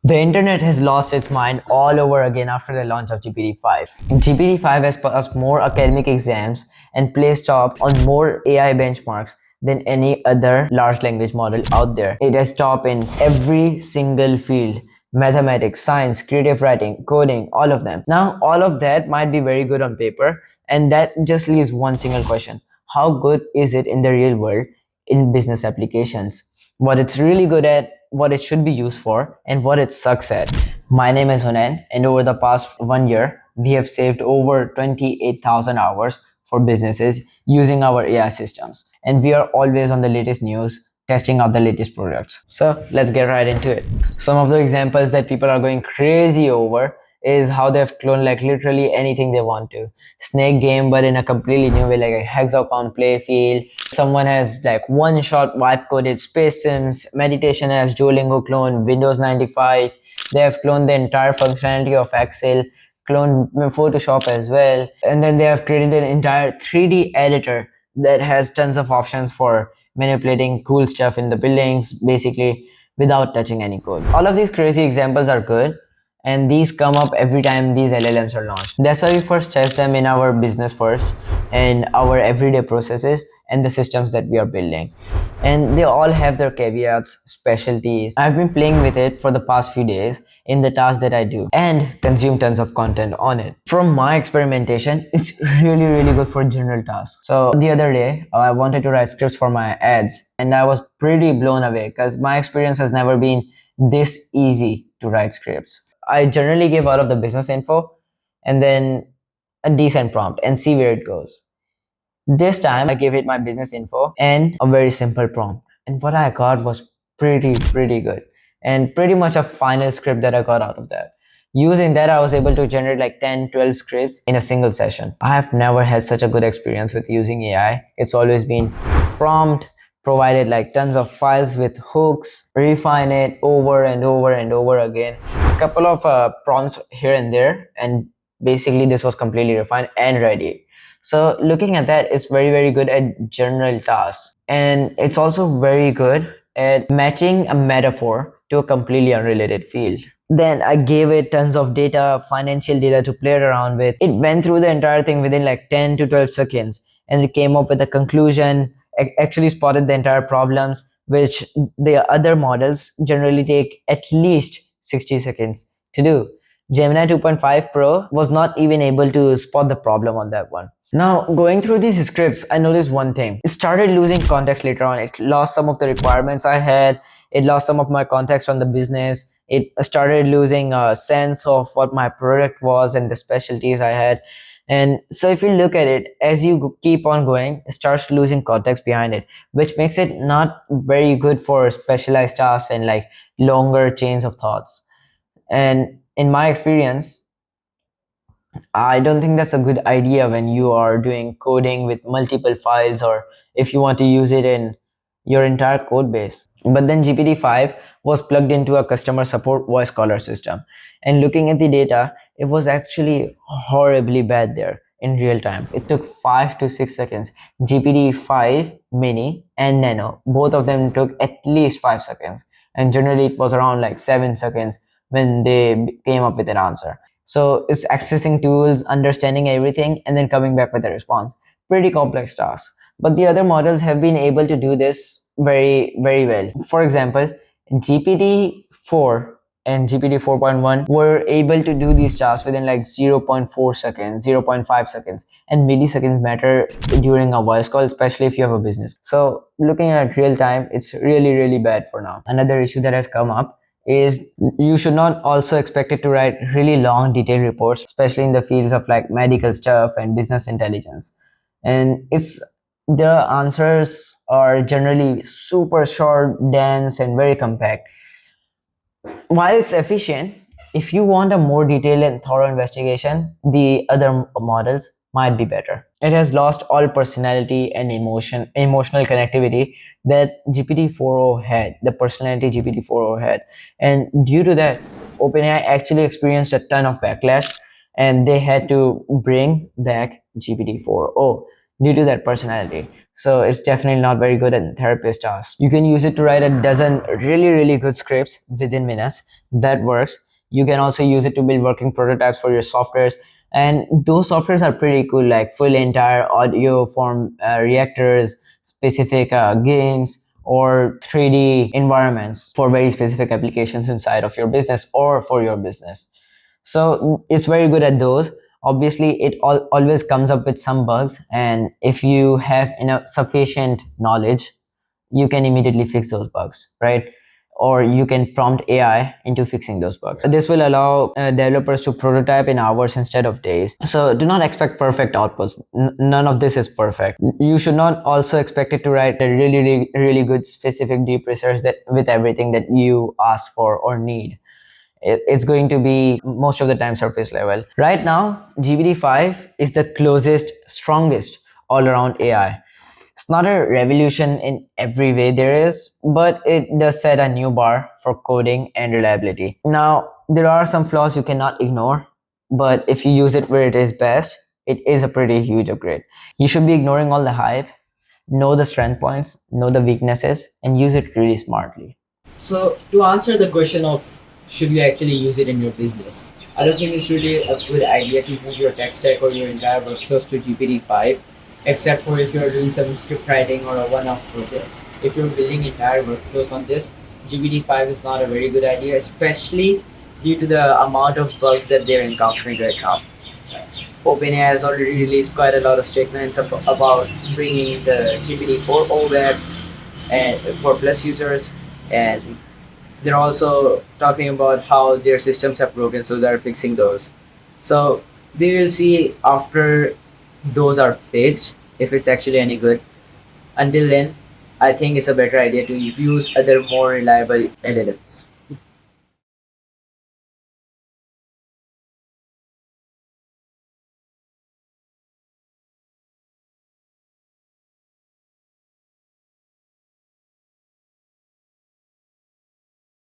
The internet has lost its mind all over again after the launch of GPT-5. GPT-5 has passed more academic exams and placed top on more AI benchmarks than any other large language model out there. It has top in every single field: mathematics, science, creative writing, coding, all of them. Now, all of that might be very good on paper, and that just leaves one single question: how good is it in the real world in business applications? What it's really good at, what it should be used for, and what it sucks at. My name is Hunain, and over the past 1 year, we have saved over 28,000 hours for businesses using our AI systems. And we are always on the latest news, testing out the latest products. So let's get right into it. Some of the examples that people are going crazy over is how they've cloned like literally anything they want to. Snake game, but in a completely new way, like a hexagon play field. Someone has like one-shot wipe coded space sims, meditation apps, Duolingo clone, Windows 95. They have cloned the entire functionality of Excel, cloned Photoshop as well, and then they have created an entire 3D editor that has tons of options for manipulating cool stuff in the buildings, basically without touching any code. All of these crazy examples are good, and these come up every time these LLMs are launched. That's why we first test them in our business first and our everyday processes and the systems that we are building. And they all have their caveats, specialties. I've been playing with it for the past few days in the tasks that I do and consume tons of content on it. From my experimentation, it's really good for general tasks. So the other day, I wanted to write scripts for my ads, and I was pretty blown away because my experience has never been this easy to write scripts. I generally give out of the business info and then a decent prompt and see where it goes. This time I gave it my business info and a very simple prompt. And what I got was pretty good. And pretty much a final script that I got out of that. Using that, I was able to generate like 10, 12 scripts in a single session. I have never had such a good experience with using AI. It's always been prompt, provided like tons of files with hooks, refine it over and over again. A couple of prompts here and there, and basically this was completely refined and ready. So looking at that, it's very good at general tasks, and it's also very good at matching a metaphor to a completely unrelated field. Then I gave it tons of data, financial data to play around with. It went through the entire thing within like 10 to 12 seconds, and it came up with a conclusion, actually spotted the entire problems, which the other models generally take at least 60 seconds to do. Gemini 2.5 Pro was not even able to spot the problem on that one. Now, going through these scripts, I noticed one thing. It started losing context later on. It lost some of the requirements I had. It lost some of my context on the business. It started losing a sense of what my product was and the specialties I had. And so if you look at it, as you keep on going, it starts losing context behind it, which makes it not very good for specialized tasks and like longer chains of thoughts. And in my experience, I don't think that's a good idea when you are doing coding with multiple files, or if you want to use it in your entire code base. But then GPT-5 was plugged into a customer support voice caller system, and looking at the data, it was actually horribly bad there in real time. It took 5 to 6 seconds. GPT-5 mini and nano, both of them took at least 5 seconds, and generally it was around like 7 seconds when they came up with an answer. So it's accessing tools, understanding everything, and then coming back with a response. Pretty complex task. But the other models have been able to do this very well. For example, GPT-4 and GPT 4.1 were able to do these tasks within like 0.4 seconds, 0.5 seconds, and milliseconds matter during a voice call, especially if you have a business. So looking at real time, it's really bad for now. Another issue that has come up is you should not also expect it to write really long detailed reports, especially in the fields of like medical stuff and business intelligence. And the answers are generally super short, dense, and very compact. While it's efficient, if you want a more detailed and thorough investigation, the other models might be better. It has lost all personality and emotional connectivity that GPT-4o had, the personality GPT-4o had. And due to that, OpenAI actually experienced a ton of backlash, and they had to bring back GPT-4o. due to that personality. So it's definitely not very good in therapist tasks. You can use it to write a dozen really, really good scripts within minutes. That works. You can also use it to build working prototypes for your softwares. And those softwares are pretty cool, like full entire audio form reactors, specific games, or 3D environments for very specific applications inside of your business or for your business. So it's very good at those. Obviously, it always comes up with some bugs, and if you have enough sufficient knowledge, you can immediately fix those bugs, right? Or you can prompt AI into fixing those bugs. This will allow developers to prototype in hours instead of days. So do not expect perfect outputs. None of this is perfect. You should not also expect it to write a really, really, really good specific deep research that with everything that you ask for or need. It's going to be most of the time surface level. Right now, GPT-5 is the closest, strongest all-around AI. It's not a revolution in every way there is, but it does set a new bar for coding and reliability. Now, there are some flaws you cannot ignore, but if you use it where it is best, it is a pretty huge upgrade. You should be ignoring all the hype, know the strength points, know the weaknesses, and use it really smartly. So, to answer the question of should you actually use it in your business, I don't think it's really a good idea to move your tech stack or your entire workflows to GPT-5, except for if you're doing some script writing or a one-off project. If you're building entire workflows on this, GPT-5 is not a very good idea, especially due to the amount of bugs that they're encountering right now. OpenAI has already released quite a lot of statements about bringing the GPT-4 OWeb and for Plus users, and they're also talking about how their systems are broken, so they're fixing those. So we will see after those are fixed if it's actually any good. Until then, I think it's a better idea to use other more reliable LLMs.